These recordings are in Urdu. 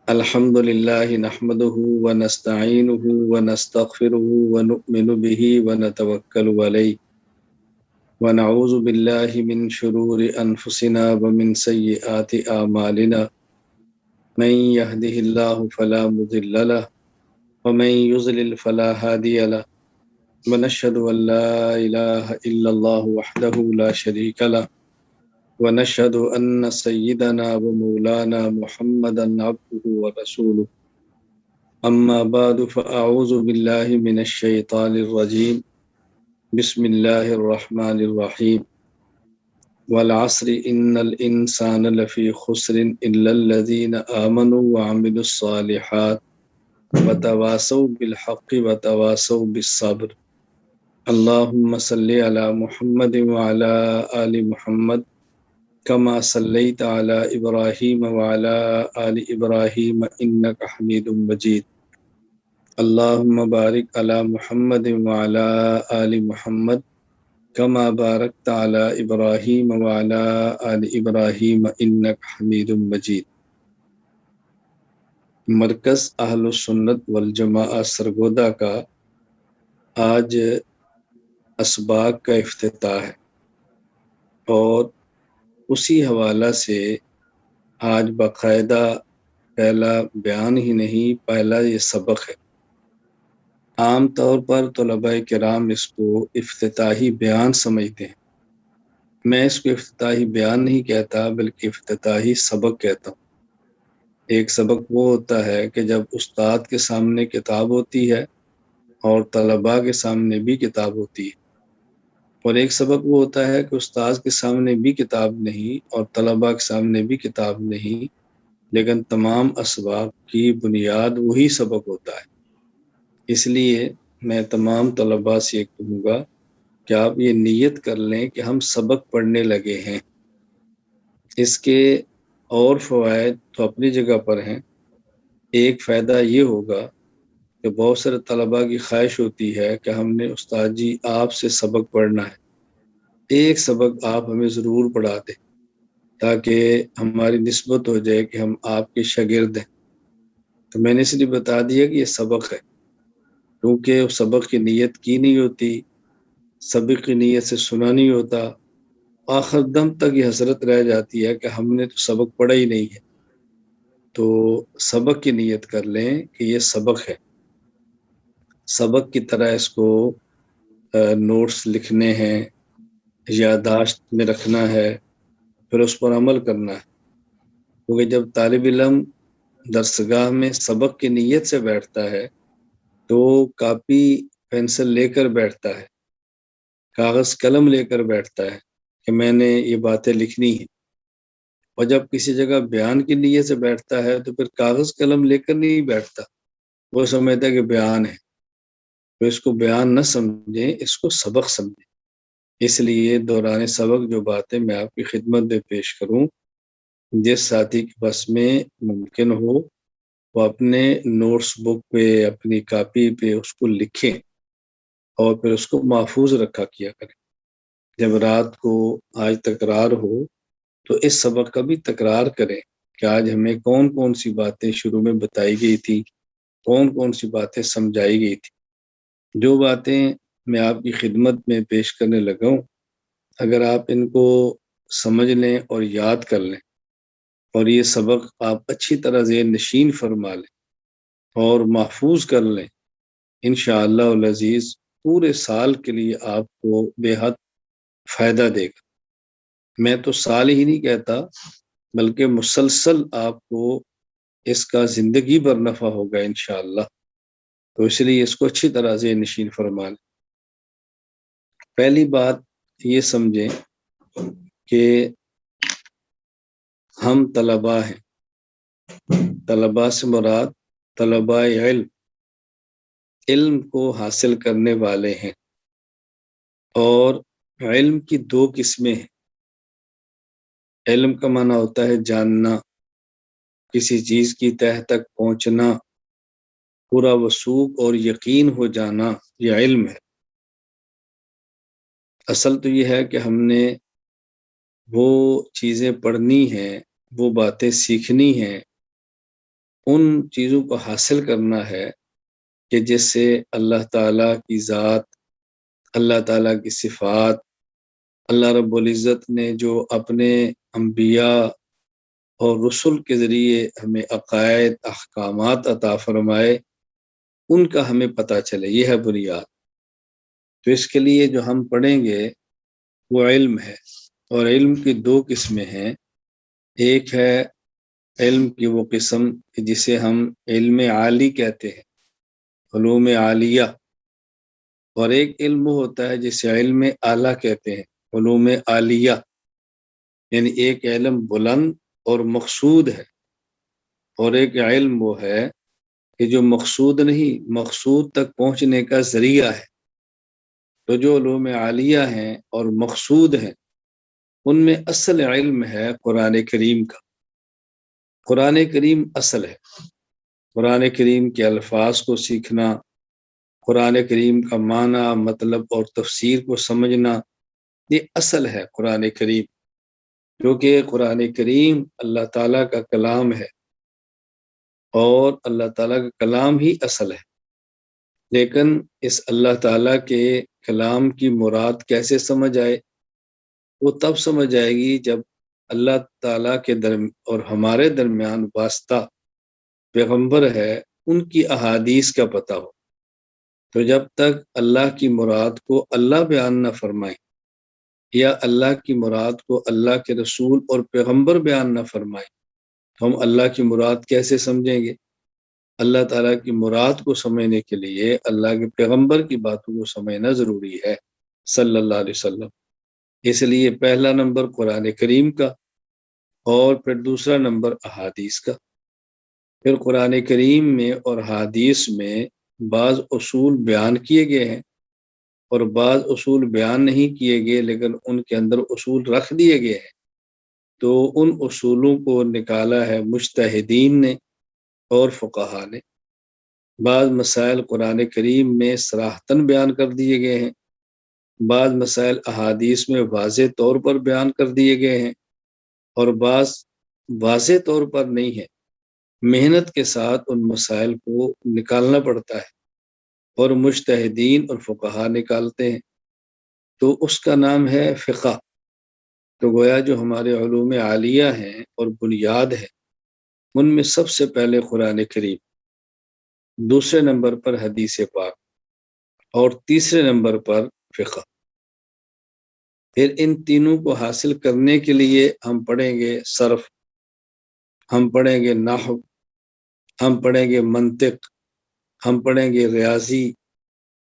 الحمد لله نحمده ونستعينه ونستغفره ونؤمن به ونتوكل عليه ونعوذ بالله من شرور أنفسنا ومن سيئات أعمالنا من يهده الله فلا مضل له ومن يضلل فلا هادي له ونشهد أن لا إله إلا الله وحده لا شريك له ونشهد أن سيدنا ومولانا محمدا عبده ورسوله أما بعد فأعوذ بالله من الشيطان الرجيم بسم الله الرحمن الرحيم والعصر إن الإنسان لفي خسر إلا الذين آمنوا وعملوا الصالحات وتواصوا بالحق وتواصوا بالصبر اللهم صل على محمد وعلى آل محمد كما صليت على إبراهيم وعلى آل إبراهيم إنك حميد مجيد اللهم بارك على محمد وعلى آل محمد كما باركت على إبراهيم وعلى آل إبراهيم إنك حميد مجيد۔ مرکز اہل السنت والجماعہ سرگودا کا آج اسباق کا افتتاح ہے اور اسی حوالہ سے آج باقاعدہ پہلا بیان ہی نہیں، پہلا یہ سبق ہے۔ عام طور پر طلباء کرام اس کو افتتاحی بیان سمجھتے ہیں، میں اس کو افتتاحی بیان نہیں کہتا بلکہ افتتاحی سبق کہتا ہوں۔ ایک سبق وہ ہوتا ہے کہ جب استاد کے سامنے کتاب ہوتی ہے اور طلباء کے سامنے بھی کتاب ہوتی ہے، اور ایک سبق وہ ہوتا ہے کہ استاد کے سامنے بھی کتاب نہیں اور طلباء کے سامنے بھی کتاب نہیں، لیکن تمام اسباق کی بنیاد وہی سبق ہوتا ہے۔ اس لیے میں تمام طلباء سے یہ کہوں گا کہ آپ یہ نیت کر لیں کہ ہم سبق پڑھنے لگے ہیں۔ اس کے اور فوائد تو اپنی جگہ پر ہیں۔ ایک فائدہ یہ ہوگا کہ بہت سارے طلباء کی خواہش ہوتی ہے کہ ہم نے استاد جی آپ سے سبق پڑھنا ہے، ایک سبق آپ ہمیں ضرور پڑھا دیں تاکہ ہماری نسبت ہو جائے کہ ہم آپ کے شاگرد ہیں۔ تو میں نے اس لیے بتا دیا کہ یہ سبق ہے، کیونکہ اس سبق کی نیت کی نہیں ہوتی، سبق کی نیت سے سنا نہیں ہوتا، آخر دم تک یہ حسرت رہ جاتی ہے کہ ہم نے تو سبق پڑھا ہی نہیں ہے۔ تو سبق کی نیت کر لیں کہ یہ سبق ہے، سبق کی طرح اس کو نوٹس لکھنے ہیں، یادداشت میں رکھنا ہے، پھر اس پر عمل کرنا ہے۔ کیونکہ جب طالب علم درسگاہ میں سبق کی نیت سے بیٹھتا ہے تو کاپی پینسل لے کر بیٹھتا ہے، کاغذ قلم لے کر بیٹھتا ہے کہ میں نے یہ باتیں لکھنی ہیں، اور جب کسی جگہ بیان کی نیت سے بیٹھتا ہے تو پھر کاغذ قلم لے کر نہیں بیٹھتا، وہ سمجھتا ہے کہ بیان ہے، تو اس کو بیان نہ سمجھیں، اس کو سبق سمجھیں۔ اس لیے دوران سبق جو باتیں میں آپ کی خدمت میں پیش کروں، جس ساتھی کے بس میں ممکن ہو وہ اپنے نوٹس بک پہ، اپنی کاپی پہ اس کو لکھیں اور پھر اس کو محفوظ رکھا کیا کریں۔ جب رات کو آج تکرار ہو تو اس سبق کا بھی تکرار کریں کہ آج ہمیں کون کون سی باتیں شروع میں بتائی گئی تھی، کون کون سی باتیں سمجھائی گئی تھی۔ جو باتیں میں آپ کی خدمت میں پیش کرنے لگا ہوں، اگر آپ ان کو سمجھ لیں اور یاد کر لیں اور یہ سبق آپ اچھی طرح ذہن نشین فرما لیں اور محفوظ کر لیں، انشاءاللہ العزیز پورے سال کے لیے آپ کو بے حد فائدہ دے گا۔ میں تو سال ہی نہیں کہتا بلکہ مسلسل آپ کو اس کا زندگی بھر نفع ہوگا انشاءاللہ۔ تو اس لیے اس کو اچھی طرح ذہن نشین فرما لیں۔ پہلی بات یہ سمجھیں کہ ہم طلباء ہیں، طلباء سے مراد طلباء علم کو حاصل کرنے والے ہیں، اور علم کی دو قسمیں ہیں۔ علم کا معنی ہوتا ہے جاننا، کسی چیز کی تہہ تک پہنچنا، پورا وثوق اور یقین ہو جانا، یہ علم ہے۔ اصل تو یہ ہے کہ ہم نے وہ چیزیں پڑھنی ہیں، وہ باتیں سیکھنی ہیں ان چیزوں کو حاصل کرنا ہے کہ جس سے اللہ تعالیٰ کی ذات، اللہ تعالیٰ کی صفات، اللہ رب العزت نے جو اپنے انبیاء اور رسل کے ذریعے ہمیں عقائد، احکامات عطا فرمائے، ان کا ہمیں پتہ چلے. یہ ہے بنیاد. تو اس کے لیے جو ہم پڑھیں گے وہ علم ہے، اور علم کی دو قسمیں ہیں. ایک ہے علم کی وہ قسم جسے ہم علم عالی کہتے ہیں، علوم عالیہ، اور ایک علم ہوتا ہے جسے علم اعلیٰ کہتے ہیں، علوم عالیہ. یعنی ایک علم بلند اور مقصود ہے، اور ایک علم وہ ہے کہ جو مقصود نہیں، مقصود تک پہنچنے کا ذریعہ ہے. تو جو علوم عالیہ ہیں اور مقصود ہیں، ان میں اصل علم ہے قرآن کریم کا. قرآن کریم اصل ہے. قرآن کریم کے الفاظ کو سیکھنا، قرآن کریم کا معنی، مطلب اور تفسیر کو سمجھنا، یہ اصل ہے قرآن کریم. کیونکہ قرآن کریم اللہ تعالیٰ کا کلام ہے، اور اللہ تعالیٰ کا کلام ہی اصل ہے. لیکن اس اللہ تعالیٰ کے کلام کی مراد کیسے سمجھ آئے؟ وہ تب سمجھ آئے گی جب اللہ تعالیٰ کے اور ہمارے درمیان واسطہ پیغمبر ہے، ان کی احادیث کا پتہ ہو. تو جب تک اللہ کی مراد کو اللہ بیان نہ فرمائیں، یا اللہ کی مراد کو اللہ کے رسول اور پیغمبر بیان نہ فرمائیں، تو ہم اللہ کی مراد کیسے سمجھیں گے؟ اللہ تعالیٰ کی مراد کو سمجھنے کے لیے اللہ کے پیغمبر کی باتوں کو سمجھنا ضروری ہے، صلی اللہ علیہ وسلم. اس لیے پہلا نمبر قرآن کریم کا، اور پھر دوسرا نمبر احادیث کا. پھر قرآن کریم میں اور حدیث میں بعض اصول بیان کیے گئے ہیں، اور بعض اصول بیان نہیں کیے گئے لیکن ان کے اندر اصول رکھ دیے گئے ہیں. تو ان اصولوں کو نکالا ہے مجتہدین نے اور فقہا نے. بعض مسائل قرآن کریم میں صراحتاً بیان کر دیے گئے ہیں، بعض مسائل احادیث میں واضح طور پر بیان کر دیے گئے ہیں، اور بعض واضح طور پر نہیں ہے. محنت کے ساتھ ان مسائل کو نکالنا پڑتا ہے، اور مجتہدین اور فقہا نکالتے ہیں. تو اس کا نام ہے فقہ. تو گویا جو ہمارے علوم عالیہ ہیں اور بنیاد ہے، ان میں سب سے پہلے قرآن کریم، دوسرے نمبر پر حدیث پاک، اور تیسرے نمبر پر فقہ. پھر ان تینوں کو حاصل کرنے کے لیے ہم پڑھیں گے صرف، ہم پڑھیں گے نحو، ہم پڑھیں گے منطق، ہم پڑھیں گے ریاضی،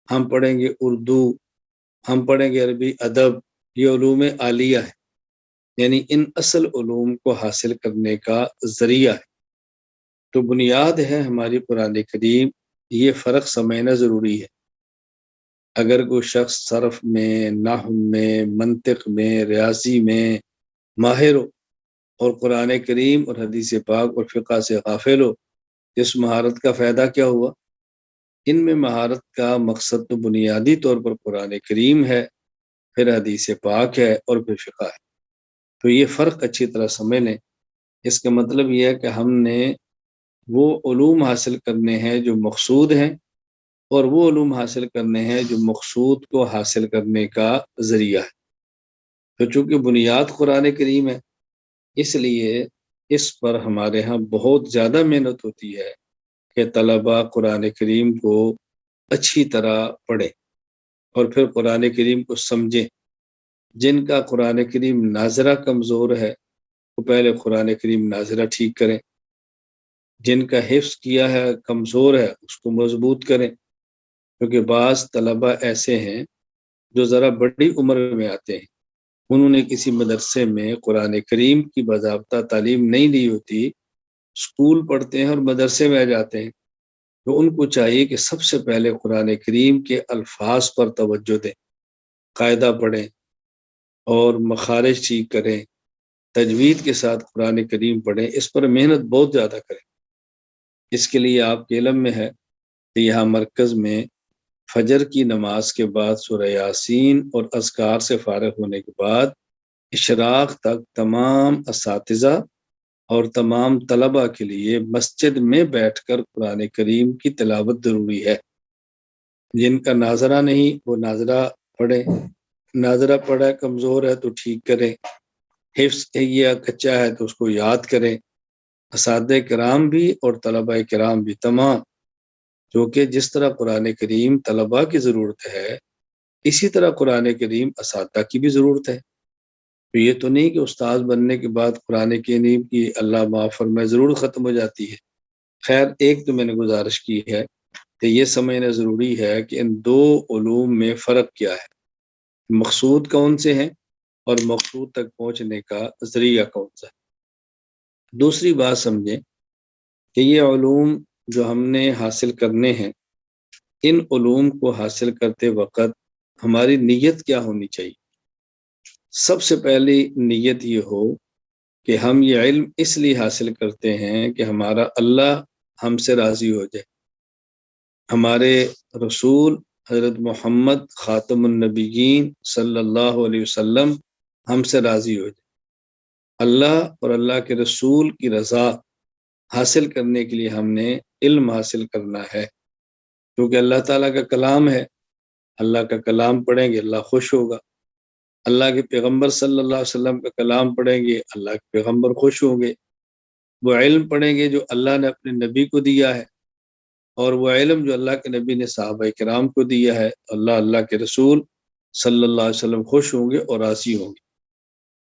ہم پڑھیں گے اردو، ہم پڑھیں گے عربی ادب. یہ علوم عالیہ ہے، یعنی ان اصل علوم کو حاصل کرنے کا ذریعہ ہے. تو بنیاد ہے ہماری قرآن کریم. یہ فرق سمجھنا ضروری ہے. اگر کوئی شخص صرف میں، نحو میں، منطق میں، ریاضی میں ماہر ہو، اور قرآن کریم اور حدیث پاک اور فقہ سے غافل ہو، اس مہارت کا فائدہ کیا ہوا؟ ان میں مہارت کا مقصد تو بنیادی طور پر قرآن کریم ہے، پھر حدیث پاک ہے، اور پھر فقہ ہے. تو یہ فرق اچھی طرح سمجھ لیں. اس کا مطلب یہ ہے کہ ہم نے وہ علوم حاصل کرنے ہیں جو مقصود ہیں، اور وہ علوم حاصل کرنے ہیں جو مقصود کو حاصل کرنے کا ذریعہ ہے. تو چونکہ بنیاد قرآن کریم ہے، اس لیے اس پر ہمارے ہاں بہت زیادہ محنت ہوتی ہے کہ طلباء قرآن کریم کو اچھی طرح پڑھیں، اور پھر قرآن کریم کو سمجھیں. جن کا قرآن کریم ناظرہ کمزور ہے، وہ پہلے قرآن کریم ناظرہ ٹھیک کریں. جن کا حفظ کیا ہے کمزور ہے، اس کو مضبوط کریں. کیونکہ بعض طلباء ایسے ہیں جو ذرا بڑی عمر میں آتے ہیں، انہوں نے کسی مدرسے میں قرآن کریم کی باضابطہ تعلیم نہیں لی ہوتی، اسکول پڑھتے ہیں اور مدرسے میں آ جاتے ہیں. تو ان کو چاہیے کہ سب سے پہلے قرآن کریم کے الفاظ پر توجہ دیں، قاعدہ پڑھیں، اور مخارج ٹھیک کریں، تجوید کے ساتھ قرآن کریم پڑھیں. اس پر محنت بہت زیادہ کریں. اس کے لیے آپ کے علم میں ہے کہ یہاں مرکز میں فجر کی نماز کے بعد سورہ یاسین اور اذکار سے فارغ ہونے کے بعد اشراق تک تمام اساتذہ اور تمام طلبہ کے لیے مسجد میں بیٹھ کر قرآن کریم کی تلاوت ضروری ہے۔ جن کا ناظرہ نہیں وہ ناظرہ پڑھے، ناظرہ پڑھا کمزور ہے تو ٹھیک کرے، حفظ یا کچا ہے تو اس کو یاد کریں۔ اساتذہ کرام بھی اور طلبہ کرام بھی تمام، کیونکہ جس طرح قرآن کریم طلبہ کی ضرورت ہے اسی طرح قرآن کریم اساتذہ کی بھی ضرورت ہے۔ تو یہ تو نہیں کہ استاد بننے کے بعد قرآن کریم کی اللہ معاف فرمائے ضرور ختم ہو جاتی ہے۔ خیر، ایک تو میں نے گزارش کی ہے کہ یہ سمجھنا ضروری ہے کہ ان دو علوم میں فرق کیا ہے، مقصود کون سے ہیں اور مقصود تک پہنچنے کا ذریعہ کون سا ہے۔ دوسری بات سمجھیں کہ یہ علوم جو ہم نے حاصل کرنے ہیں، ان علوم کو حاصل کرتے وقت ہماری نیت کیا ہونی چاہیے؟ سب سے پہلی نیت یہ ہو کہ ہم یہ علم اس لیے حاصل کرتے ہیں کہ ہمارا اللہ ہم سے راضی ہو جائے، ہمارے رسول حضرت محمد خاتم النبیین صلی اللہ علیہ وسلم ہم سے راضی ہو جائے۔ اللہ اور اللہ کے رسول کی رضا حاصل کرنے کے لیے ہم نے علم حاصل کرنا ہے، کیونکہ اللہ تعالیٰ کا کلام ہے، اللہ کا کلام پڑھیں گے اللہ خوش ہوگا، اللہ کے پیغمبر صلی اللہ علیہ وسلم کا کلام پڑھیں گے اللہ کے پیغمبر خوش ہوں گے۔ وہ علم پڑھیں گے جو اللہ نے اپنے نبی کو دیا ہے، اور وہ علم جو اللہ کے نبی نے صحابہ کرام کو دیا ہے، اللہ کے رسول صلی اللہ علیہ وسلم خوش ہوں گے اور راضی ہوں گے۔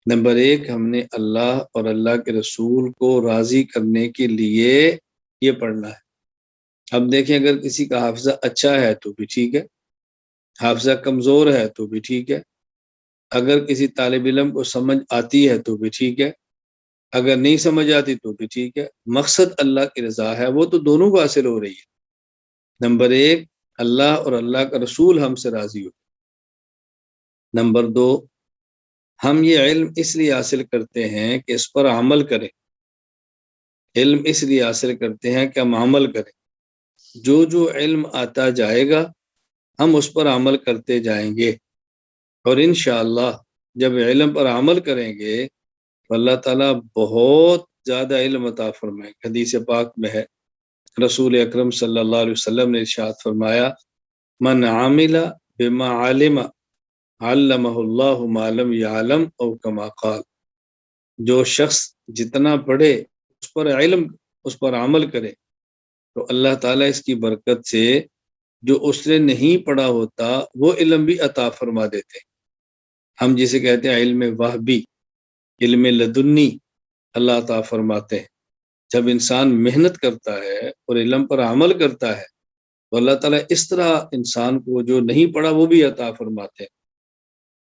نمبر ایک، ہم نے اللہ اور اللہ کے رسول کو راضی کرنے کے لیے یہ پڑھنا ہے۔ اب دیکھیں، اگر کسی کا حافظہ اچھا ہے تو بھی ٹھیک ہے، حافظہ کمزور ہے تو بھی ٹھیک ہے، اگر کسی طالب علم کو سمجھ آتی ہے تو بھی ٹھیک ہے، اگر نہیں سمجھ آتی تو بھی ٹھیک ہے، مقصد اللہ کی رضا ہے، وہ تو دونوں کو حاصل ہو رہی ہے۔ نمبر ایک، اللہ اور اللہ کا رسول ہم سے راضی ہو۔ نمبر دو، ہم یہ علم اس لیے حاصل کرتے ہیں کہ اس پر عمل کریں، علم اس لیے حاصل کرتے ہیں کہ ہم عمل کریں، جو علم آتا جائے گا ہم اس پر عمل کرتے جائیں گے، اور انشاءاللہ جب علم پر عمل کریں گے تو اللہ تعالیٰ بہت زیادہ علم عطا فرمائے۔ حدیث پاک میں ہے، رسول اکرم صلی اللہ علیہ وسلم نے ارشاد فرمایا، من عامل بما علم علمہ اللہ ما لم یعلم او کما قال، جو شخص جتنا پڑھے اس پر علم، اس پر عمل کرے تو اللہ تعالیٰ اس کی برکت سے جو اس نے نہیں پڑھا ہوتا وہ علم بھی عطا فرما دیتے ہیں۔ ہم جسے کہتے ہیں علم وہبی، علم لدنی اللہ عطا فرماتے ہیں۔ جب انسان محنت کرتا ہے اور علم پر عمل کرتا ہے تو اللہ تعالیٰ اس طرح انسان کو جو نہیں پڑھا وہ بھی عطا فرماتے ہیں۔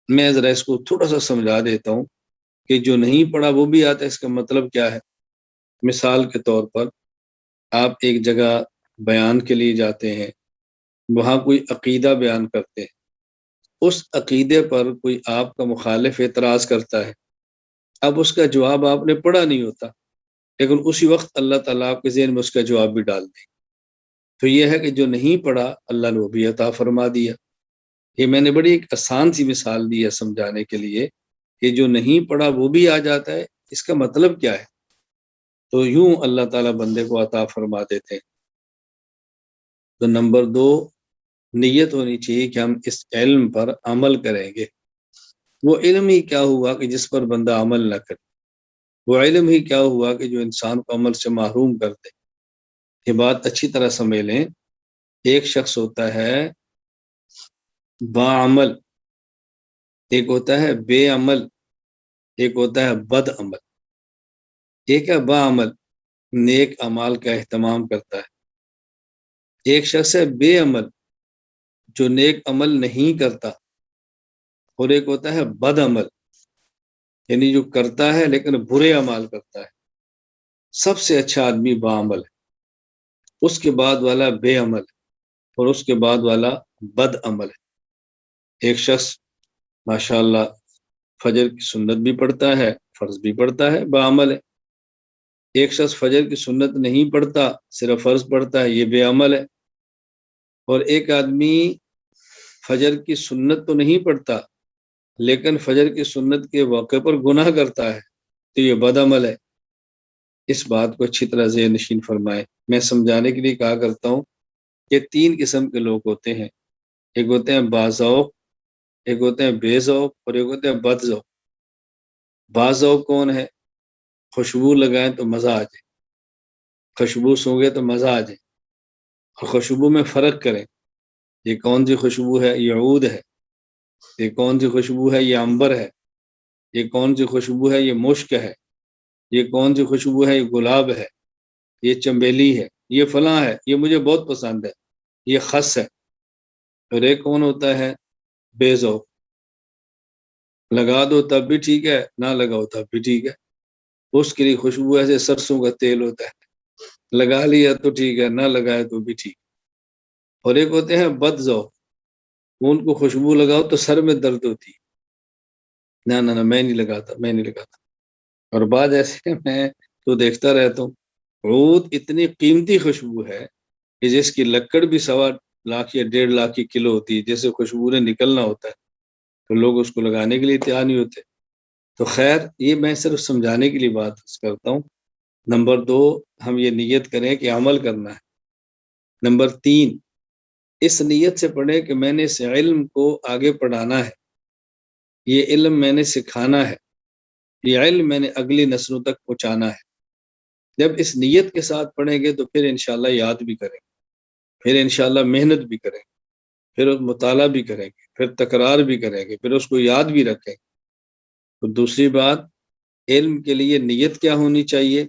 میں ذرا اس کو تھوڑا سا سمجھا دیتا ہوں کہ جو نہیں پڑھا وہ بھی آتا ہے، اس کا مطلب کیا ہے۔ مثال کے طور پر آپ ایک جگہ بیان کے لیے جاتے ہیں، وہاں کوئی عقیدہ بیان کرتے ہیں، اس عقیدے پر کوئی آپ کا مخالف اعتراض کرتا ہے، اب اس کا جواب آپ نے پڑھا نہیں ہوتا، لیکن اسی وقت اللہ تعالیٰ آپ کے ذہن میں اس کا جواب بھی ڈال دے، تو یہ ہے کہ جو نہیں پڑھا اللہ نے وہ بھی عطا فرما دیا۔ یہ میں نے بڑی ایک آسان سی مثال دی ہے سمجھانے کے لیے کہ جو نہیں پڑھا وہ بھی آ جاتا ہے، اس کا مطلب کیا ہے۔ تو یوں اللہ تعالیٰ بندے کو عطا فرما دیتے ہیں۔ تو نمبر دو، نیت ہونی چاہیے کہ ہم اس علم پر عمل کریں گے۔ وہ علم ہی کیا ہوا کہ جس پر بندہ عمل نہ کرے، وہ علم ہی کیا ہوا کہ جو انسان کو عمل سے محروم کر دے۔ یہ بات اچھی طرح سمجھ لیں، ایک شخص ہوتا ہے باعمل، ایک ہوتا ہے بے عمل، ایک ہوتا ہے بد عمل۔ ایک ہے باعمل، نیک اعمال کا اہتمام کرتا ہے، ایک شخص ہے بے عمل جو نیک عمل نہیں کرتا، اور ایک ہوتا ہے بد عمل یعنی جو کرتا ہے لیکن برے اعمال کرتا ہے۔ سب سے اچھا آدمی باعمل ہے، اس کے بعد والا بے عمل ہے، اور اس کے بعد والا بد عمل ہے۔ ایک شخص ماشاءاللہ فجر کی سنت بھی پڑھتا ہے، فرض بھی پڑھتا ہے، باعمل ہے۔ ایک شخص فجر کی سنت نہیں پڑھتا، صرف فرض پڑھتا ہے، یہ بے عمل ہے۔ اور ایک آدمی فجر کی سنت تو نہیں پڑھتا لیکن فجر کی سنت کے موقع پر گناہ کرتا ہے، تو یہ بد عمل ہے۔ اس بات کو اچھی طرح ذہن نشین فرمائے۔ میں سمجھانے کے لیے کہا کرتا ہوں کہ 3 قسم کے لوگ ہوتے ہیں، ایک ہوتے ہیں باذوق، ایک ہوتے ہیں بے ذوق، اور ایک ہوتے ہیں بد ذوق۔ باذوق کون ہے؟ خوشبو لگائیں تو مزہ آ جائے، خوشبو سونگے تو مزہ آ جائے، اور خوشبو میں فرق کریں، یہ کون سی خوشبو ہے؟ یہ عود ہے۔ یہ کون سی خوشبو ہے؟ یہ عنبر ہے۔ یہ کون سی خوشبو ہے؟ یہ مشک ہے۔ یہ کون سی خوشبو ہے؟ یہ گلاب ہے، یہ چنبیلی ہے، یہ فلاں ہے، یہ مجھے بہت پسند ہے، یہ خس ہے۔ اور ایک کون ہوتا ہے؟ بے ذوق، لگا دو تب بھی ٹھیک ہے، نہ لگاؤ تب بھی ٹھیک ہے، اس کے لیے خوشبو ایسے سرسوں کا تیل ہوتا ہے، لگا لیا تو ٹھیک ہے، نہ لگایا تو بھی ٹھیک۔ اور ایک ہوتے ہیں بد ذوق، ان کو خوشبو لگاؤ تو سر میں درد ہوتی، نہ نہ نہ میں نہیں لگاتا، میں نہیں لگاتا۔ اور بعد ایسے میں تو دیکھتا رہتا ہوں، عود اتنی قیمتی خوشبو ہے کہ جس کی لکڑ بھی 1.25 یا 1.5 کی کلو ہوتی ہے، جیسے خوشبو نے نکلنا ہوتا ہے، تو لوگ اس کو لگانے کے لیے تیار نہیں ہوتے۔ تو خیر، یہ میں صرف سمجھانے کے لیے بات کرتا ہوں۔ نمبر 2، ہم یہ نیت کریں کہ عمل کرنا ہے۔ نمبر 3، اس نیت سے پڑھیں کہ میں نے اس علم کو آگے پڑھانا ہے، یہ علم میں نے سکھانا ہے، یہ علم میں نے اگلی نسلوں تک پہنچانا ہے۔ جب اس نیت کے ساتھ پڑھیں گے تو پھر انشاءاللہ یاد بھی کریں گے، پھر انشاءاللہ محنت بھی کریں گے، پھر مطالعہ بھی کریں گے، پھر تکرار بھی کریں گے، پھر اس کو یاد بھی رکھیں گے۔ تو دوسری بات، علم کے لیے نیت کیا ہونی چاہیے؟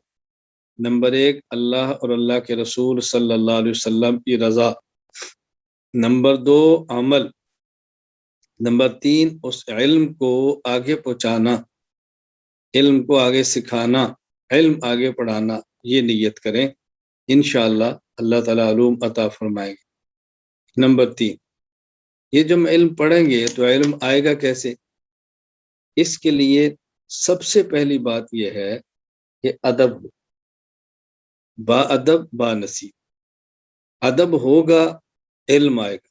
نمبر 1، اللہ اور اللہ کے رسول صلی اللہ علیہ وسلم کی رضا۔ نمبر 2، عمل۔ نمبر 3، اس علم کو آگے پہنچانا، علم کو آگے سکھانا، علم آگے پڑھانا، یہ نیت کریں، انشاءاللہ اللہ تعالیٰ علوم عطا فرمائیں گے۔ نمبر 3، یہ جب ہم علم پڑھیں گے تو علم آئے گا کیسے؟ اس کے لیے سب سے پہلی بات یہ ہے کہ ادب، با ادب با نصیب۔ ادب ہوگا، علم آئے گا۔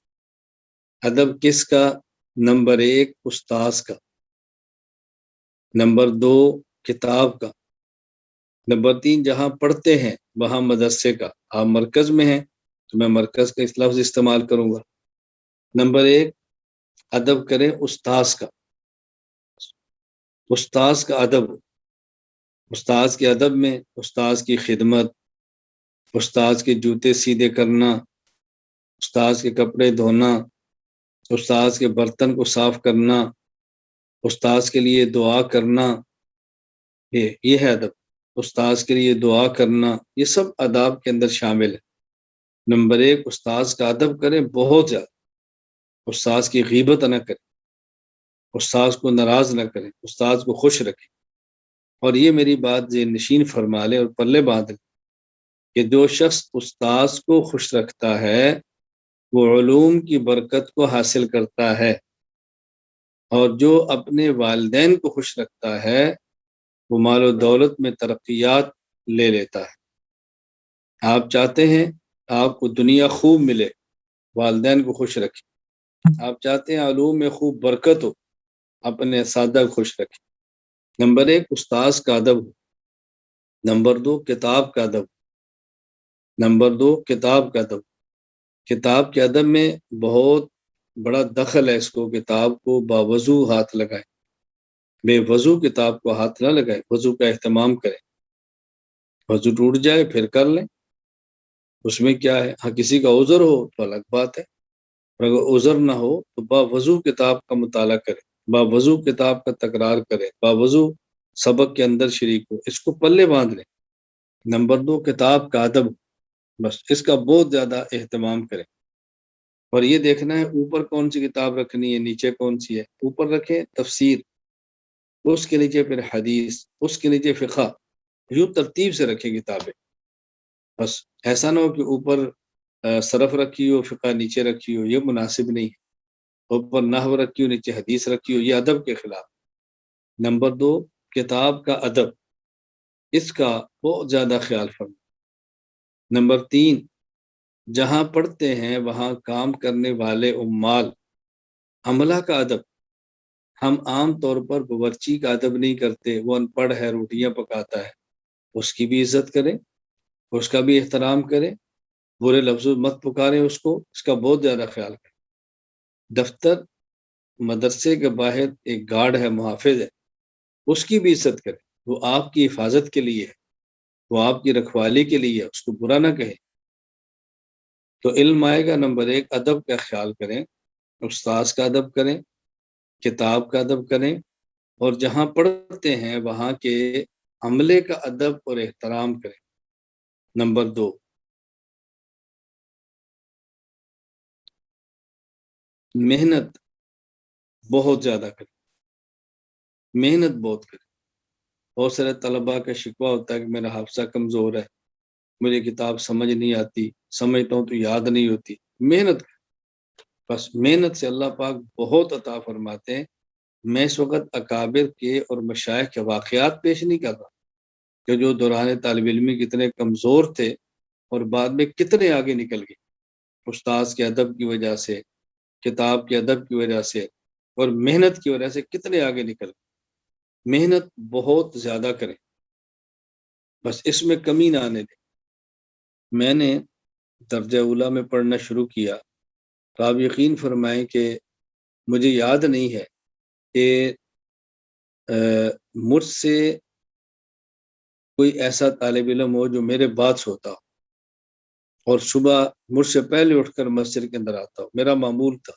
ادب کس کا؟ نمبر 1، استاذ کا۔ نمبر 2، کتاب کا۔ نمبر 3، جہاں پڑھتے ہیں وہاں مدرسے کا۔ آپ مرکز میں ہیں تو میں مرکز کا اس لفظ استعمال کروں گا۔ نمبر 1، ادب کریں استاذ کا، استاذ کا ادب۔ استاذ کے ادب میں استاذ کی خدمت، استاذ کے جوتے سیدھے کرنا، استاذ کے کپڑے دھونا، استاذ کے برتن کو صاف کرنا، استاذ کے لیے دعا کرنا، یہ ہے ادب۔ استاذ کے لیے دعا کرنا، یہ سب آداب کے اندر شامل ہے۔ نمبر 1، استاذ کا ادب کریں بہت زیادہ، استاذ کی غیبت نہ کریں، استاذ کو ناراض نہ کریں، استاذ کو خوش رکھیں۔ اور یہ میری بات ذہن نشین فرما لیں اور پلے باندھ لیں کہ جو شخص استاذ کو خوش رکھتا ہے وہ علوم کی برکت کو حاصل کرتا ہے، اور جو اپنے والدین کو خوش رکھتا ہے وہ مال و دولت میں ترقیات لے لیتا ہے۔ آپ چاہتے ہیں آپ کو دنیا خوب ملے، والدین کو خوش رکھیں۔ آپ چاہتے ہیں علوم میں خوب برکت ہو، اپنے اساتذہ کو خوش رکھیں۔ نمبر 1، استاذ کا ادب۔ نمبر 2، کتاب کا ادب۔ نمبر 2، کتاب کا ادب۔ کتاب کے ادب میں بہت بڑا دخل ہے اس کو، کتاب کو باوضو ہاتھ لگائیں، بے وضو کتاب کو ہاتھ نہ لگائیں، وضو کا اہتمام کریں۔ وضو ٹوٹ جائے پھر کر لیں، اس میں کیا ہے؟ ہاں کسی کا عذر ہو تو الگ بات ہے، اور اگر عذر نہ ہو تو باوضو کتاب کا مطالعہ کریں، باوضو کتاب کا تکرار کریں، باوضو سبق کے اندر شریک ہو، اس کو پلے باندھ لیں۔ نمبر 2، کتاب کا ادب، بس اس کا بہت زیادہ اہتمام کریں۔ اور یہ دیکھنا ہے اوپر کون سی کتاب رکھنی ہے، نیچے کون سی ہے۔ اوپر رکھیں تفسیر، اس کے نیچے پھر حدیث، اس کے نیچے فقہ، یوں ترتیب سے رکھیں کتابیں۔ بس ایسا نہ ہو کہ اوپر صرف رکھی ہو، فقہ نیچے رکھی ہو، یہ مناسب نہیں ہے۔ اوپر نحو رکھی ہو، نیچے حدیث رکھی ہو، یہ ادب کے خلاف۔ نمبر 2، کتاب کا ادب، اس کا بہت زیادہ خیال فرمائیں۔ نمبر 3، جہاں پڑھتے ہیں وہاں کام کرنے والے عمال، عملہ کا ادب۔ ہم عام طور پر باورچی کا ادب نہیں کرتے، وہ ان پڑھ ہے، روٹیاں پکاتا ہے، اس کی بھی عزت کریں، اس کا بھی احترام کریں، برے لفظوں مت پکاریں اس کو، اس کا بہت زیادہ خیال کریں۔ دفتر مدرسے کے باہر ایک گارڈ ہے، محافظ ہے، اس کی بھی عزت کریں، وہ آپ کی حفاظت کے لیے ہے، وہ آپ کی رکھوالی کے لیے ہے، اس کو برا نہ کہیں۔ تو علم آئے گا، نمبر 1 ادب کا خیال کریں، استاذ کا ادب کریں، کتاب کا ادب کریں، اور جہاں پڑھتے ہیں وہاں کے عملے کا ادب اور احترام کریں۔ نمبر 2 محنت بہت زیادہ کریں، محنت بہت کریں۔ بہت سارے طلباء کا شکوہ ہوتا ہے کہ میرا حافظہ کمزور ہے، مجھے کتاب سمجھ نہیں آتی، سمجھتا ہوں تو یاد نہیں ہوتی۔ محنت کریں، بس محنت سے اللہ پاک بہت عطا فرماتے ہیں۔ میں اس وقت اکابر کے اور مشائخ کے واقعات پیش نہیں کر رہا کہ جو دوران طالب علمی کتنے کمزور تھے اور بعد میں کتنے آگے نکل گئے، استاذ کے ادب کی وجہ سے، کتاب کے ادب کی وجہ سے اور محنت کی وجہ سے کتنے آگے نکل گئے۔ محنت بہت زیادہ کریں، بس اس میں کمی نہ آنے دیں۔ میں نے درجہ اولیٰ میں پڑھنا شروع کیا تو آپ یقین فرمائیں کہ مجھے یاد نہیں ہے کہ مجھ سے کوئی ایسا طالب علم ہو جو میرے بعد سوتا ہو اور صبح مجھ سے پہلے اٹھ کر مسجد کے اندر آتا ہو۔ میرا معمول تھا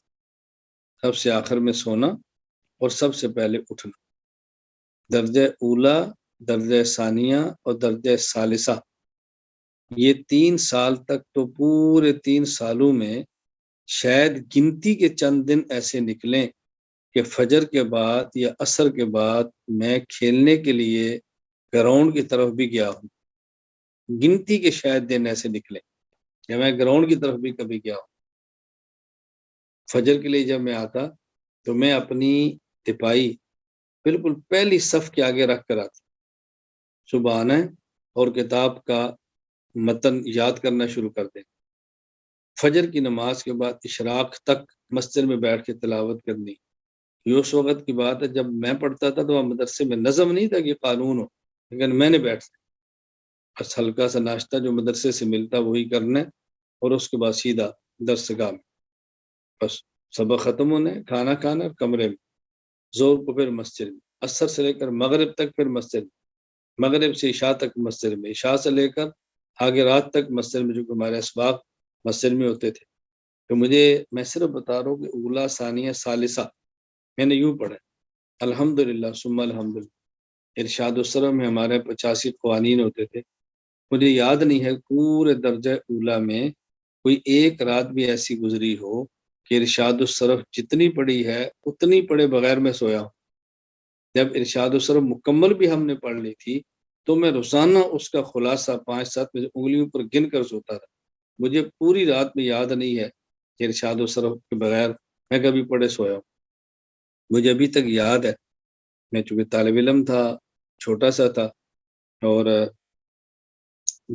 سب سے آخر میں سونا اور سب سے پہلے اٹھنا۔ درجہ اولیٰ، درجہ ثانیہ اور درجہ ثالثہ، یہ 3 سال تک تو پورے 3 سالوں میں شاید گنتی کے چند دن ایسے نکلیں کہ فجر کے بعد یا عصر کے بعد میں کھیلنے کے لیے گراؤنڈ کی طرف بھی گیا ہوں۔ گنتی کے شاید دن ایسے نکلے کہ میں گراؤنڈ کی طرف بھی کبھی گیا ہوں۔ فجر کے لیے جب میں آتا تو میں اپنی تپائی بالکل پہلی صف کے آگے رکھ کر آتا، صبح آنا ہے اور کتاب کا متن یاد کرنا شروع کر دیں۔ فجر کی نماز کے بعد اشراق تک مسجد میں بیٹھ کے تلاوت کرنی۔ یہ اس وقت کی بات ہے جب میں پڑھتا تھا تو مدرسے میں نظم نہیں تھا کہ قانون ہو، لیکن میں نے بیٹھتا بس ہلکا سا ناشتہ جو مدرسے سے ملتا وہی کرنا ہے اور اس کے بعد سیدھا درسگاہ میں، بس سبق ختم ہونے، کھانا کھانا اور کمرے میں، زور کو پھر مسجد میں، عصر سے لے کر مغرب تک پھر مسجد میں، مغرب سے عشاء تک مسجد میں، عشاء سے لے کر آگے رات تک مسجد میں، جو کہ ہمارے اسباق مسجد میں ہوتے تھے۔ تو میں صرف بتا رہا ہوں کہ اولیٰ، ثانیہ، ثالثہ میں نے یوں پڑھا الحمدللہ ثم الحمدللہ۔ ارشاد السرہ میں ہمارے 85 قوانین ہوتے تھے، مجھے یاد نہیں ہے پورے درجہ اولیٰ میں کوئی ایک رات بھی ایسی گزری ہو کہ ارشاد الصرف جتنی پڑھی ہے اتنی پڑھے بغیر میں سویا ہوں۔ جب ارشاد الصرف مکمل بھی ہم نے پڑھ لی تھی تو میں روزانہ اس کا خلاصہ 5-7 میں انگلیوں پر گن کر سوتا تھا۔ مجھے پوری رات میں یاد نہیں ہے کہ ارشاد الصرف کے بغیر میں کبھی پڑھے سویا ہوں۔ مجھے ابھی تک یاد ہے، میں چونکہ طالب علم تھا، چھوٹا سا تھا، اور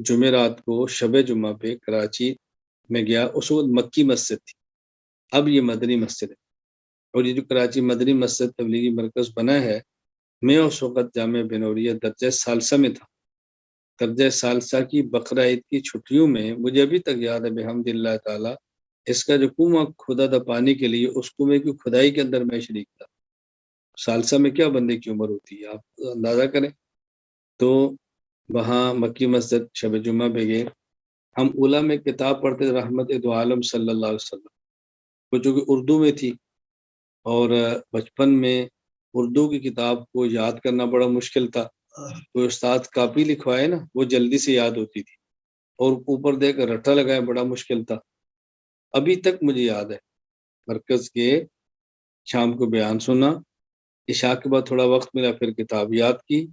جمعرات کو شب جمعہ پہ کراچی میں گیا۔ اس وقت مکی مسجد تھی، اب یہ مدنی مسجد ہے، اور یہ جو کراچی مدنی مسجد تبلیغی مرکز بنا ہے، میں اس وقت جامعہ بنوریہ درجہ ثالثہ میں تھا۔ درجہ ثالثہ کی بقرہ عید کی چھٹیوں میں مجھے ابھی تک یاد ہے بحمد اللہ تعالیٰ، اس کا جو کنواں کھدا تھا پانی کے لیے، اس کنویں کی کھدائی کے اندر میں شریک تھا۔ ثالثہ میں کیا بندے کی عمر ہوتی ہے آپ اندازہ کریں۔ تو وہاں مکی مسجد شب جمعہ پہ گئے، ہم اولیٰ میں کتاب پڑھتے تھے رحمت دو عالم صلی اللہ علیہ وسلم، وہ جو کہ اردو میں تھی، اور بچپن میں اردو کی کتاب کو یاد کرنا بڑا مشکل تھا۔ کوئی استاد کاپی لکھوائے نا وہ جلدی سے یاد ہوتی تھی، اور اوپر دے کر رٹا لگائے بڑا مشکل تھا۔ ابھی تک مجھے یاد ہے مرکز کے شام کو بیان سنا، عشاء کے بعد تھوڑا وقت ملا پھر کتاب یاد کی،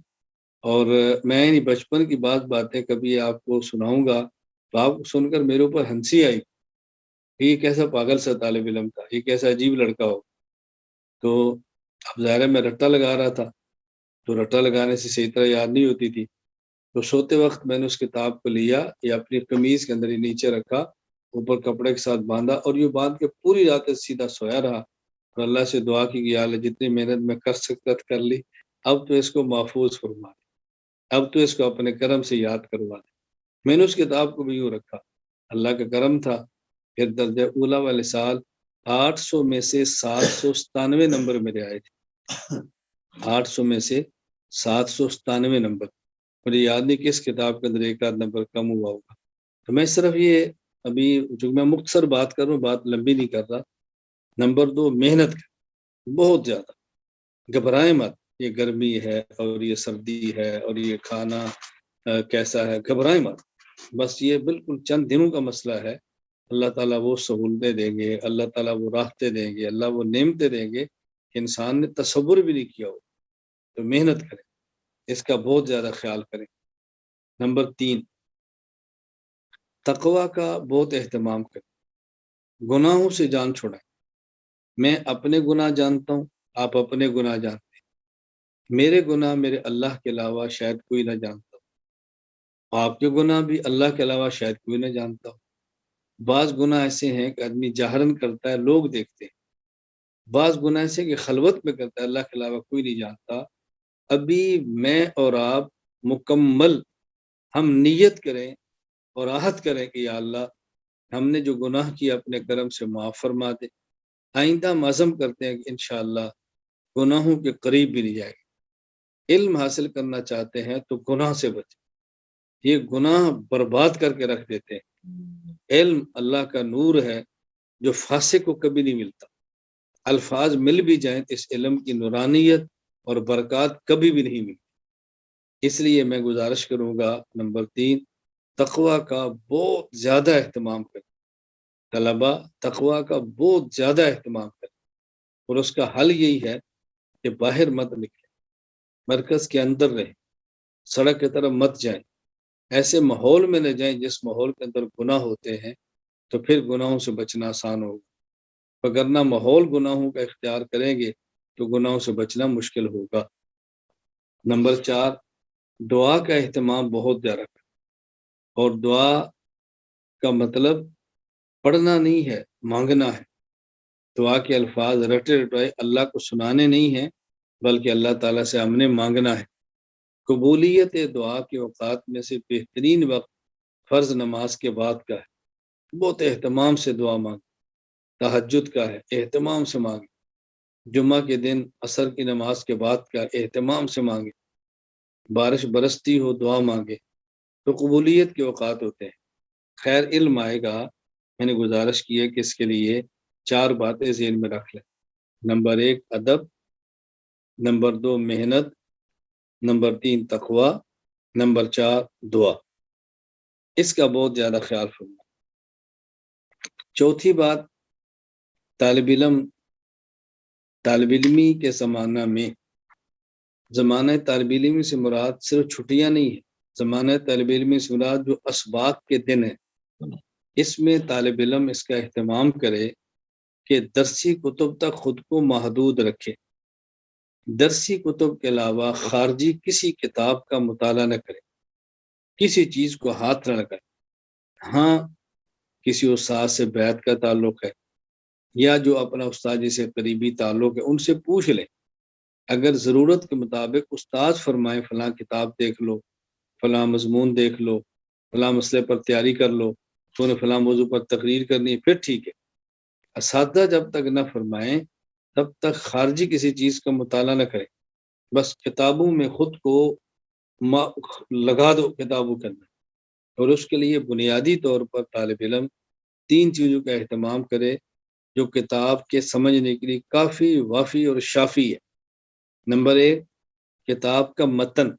اور میں بچپن کی باتیں کبھی آپ کو سناؤں گا تو آپ سن کر میرے اوپر ہنسی آئی، یہ کیسا پاگل سا طالب علم تھا، یہ کیسا عجیب لڑکا ہو۔ تو اب ظاہر ہے میں رٹا لگا رہا تھا، تو رٹا لگانے سے صحیح طرح یاد نہیں ہوتی تھی، تو سوتے وقت میں نے اس کتاب کو لیا یا اپنی قمیض کے اندر ہی نیچے رکھا، اوپر کپڑے کے ساتھ باندھا، اور یہ باندھ کے پوری رات سیدھا سویا رہا، اور اللہ سے دعا کی کہ یا اللہ جتنی محنت میں کر سکتا کر لی، اب تو اس کو محفوظ فرما۔ اب تو اس کو اپنے کرم سے یاد کروا دے۔ میں نے اس کتاب کو بھی یوں رکھا، اللہ کا کرم تھا، پھر درجہ اولا والے سال 800 میں سے 797 نمبر میرے آئے تھے، 800 میں سے 797 نمبر، مجھے یاد نہیں کس کتاب کے اندر ایک آدھ نمبر کم ہوا ہوگا۔ تو میں صرف یہ ابھی جو میں مختصر بات کر رہا ہوں، بات لمبی نہیں کر رہا۔ نمبر 2، محنت کر، بہت زیادہ، گھبرائیں مت، یہ گرمی ہے اور یہ سردی ہے اور یہ کھانا کیسا ہے، گھبرائیں مت، بس یہ بالکل چند دنوں کا مسئلہ ہے۔ اللہ تعالیٰ وہ سہولتیں دیں گے، اللہ تعالیٰ وہ راحتیں دیں گے، اللہ وہ نعمتیں دیں گے کہ انسان نے تصور بھی نہیں کیا ہو۔ تو محنت کریں، اس کا بہت زیادہ خیال کریں۔ نمبر 3، تقوی کا بہت اہتمام کریں، گناہوں سے جان چھوڑیں۔ میں اپنے گناہ جانتا ہوں، آپ اپنے گناہ جانتے ہیں، میرے گناہ میرے اللہ کے علاوہ شاید کوئی نہ جانتا ہو، آپ کے گناہ بھی اللہ کے علاوہ شاید کوئی نہ جانتا ہو۔ بعض گناہ ایسے ہیں کہ آدمی جاہرن کرتا ہے، لوگ دیکھتے ہیں، بعض گناہ ایسے کہ خلوت میں کرتا ہے، اللہ کے علاوہ کوئی نہیں جانتا۔ ابھی میں اور آپ مکمل ہم نیت کریں اور عہد کریں کہ یا اللہ ہم نے جو گناہ کیا اپنے کرم سے معاف فرما دے، آئندہ ہم عزم کرتے ہیں کہ انشاءاللہ گناہوں کے قریب بھی نہیں جائے گا۔ علم حاصل کرنا چاہتے ہیں تو گناہ سے بچیں، یہ گناہ برباد کر کے رکھ دیتے ہیں۔ علم اللہ کا نور ہے جو فاسق کو کبھی نہیں ملتا، الفاظ مل بھی جائیں اس علم کی نورانیت اور برکات کبھی بھی نہیں ملتی۔ اس لیے میں گزارش کروں گا، نمبر 3، تقوی کا بہت زیادہ اہتمام کریں، طلبا تقوی کا بہت زیادہ اہتمام کریں، اور اس کا حل یہی ہے کہ باہر مت نکلیں، مرکز کے اندر رہیں، سڑک کی طرف مت جائیں، ایسے ماحول میں نہ جائیں جس ماحول کے اندر گناہ ہوتے ہیں، تو پھر گناہوں سے بچنا آسان ہوگا، وگرنہ ماحول گناہوں کا اختیار کریں گے تو گناہوں سے بچنا مشکل ہوگا۔ نمبر 4، دعا کا اہتمام بہت زیادہ کریں، اور دعا کا مطلب پڑھنا نہیں ہے، مانگنا ہے۔ دعا کے الفاظ رٹے رٹائے اللہ کو سنانے نہیں ہیں، بلکہ اللہ تعالیٰ سے ہم نے مانگنا ہے۔ قبولیت دعا کے اوقات میں سے بہترین وقت فرض نماز کے بعد کا ہے، بہت اہتمام سے دعا مانگیں۔ تہجد کا ہے، اہتمام سے مانگیں۔ جمعہ کے دن عصر کی نماز کے بعد کا اہتمام سے مانگیں۔ بارش برستی ہو دعا مانگے، تو قبولیت کے اوقات ہوتے ہیں۔ خیر علم آئے گا، میں نے گزارش کی ہے کہ اس کے لیے 4 باتیں ذہن میں رکھ لیں۔ نمبر 1 ادب، نمبر 2 محنت، نمبر 3 تقوی، نمبر 4 دعا۔ اس کا بہت زیادہ خیال فرمائیں۔ چوتھی بات، طالب علمی کے زمانہ طالب علمی سے مراد صرف چھٹیاں نہیں ہے، زمانہ طالب علمی سے مراد جو اسباق کے دن ہے، اس میں طالب علم اس کا اہتمام کرے کہ درسی کتب تک خود کو محدود رکھے، درسی کتب کے علاوہ خارجی کسی کتاب کا مطالعہ نہ کرے، کسی چیز کو ہاتھ نہ لگائے۔ ہاں کسی استاد سے بیعت کا تعلق ہے، یا جو اپنا استاد جی سے قریبی تعلق ہے، ان سے پوچھ لیں، اگر ضرورت کے مطابق استاد فرمائیں فلاں کتاب دیکھ لو، فلاں مضمون دیکھ لو، فلاں مسئلے پر تیاری کر لو، تو انہیں فلاں موضوع پر تقریر کرنی ہے، پھر ٹھیک ہے۔ اساتذہ جب تک نہ فرمائیں تب تک خارجی کسی چیز کا مطالعہ نہ کریں، بس کتابوں میں خود کو لگا دو کتابوں کے اندر۔ اور اس کے لیے بنیادی طور پر طالب علم 3 چیزوں کا اہتمام کرے جو کتاب کے سمجھنے کے لیے کافی وافی اور شافی ہے۔ نمبر 1 کتاب کا متن،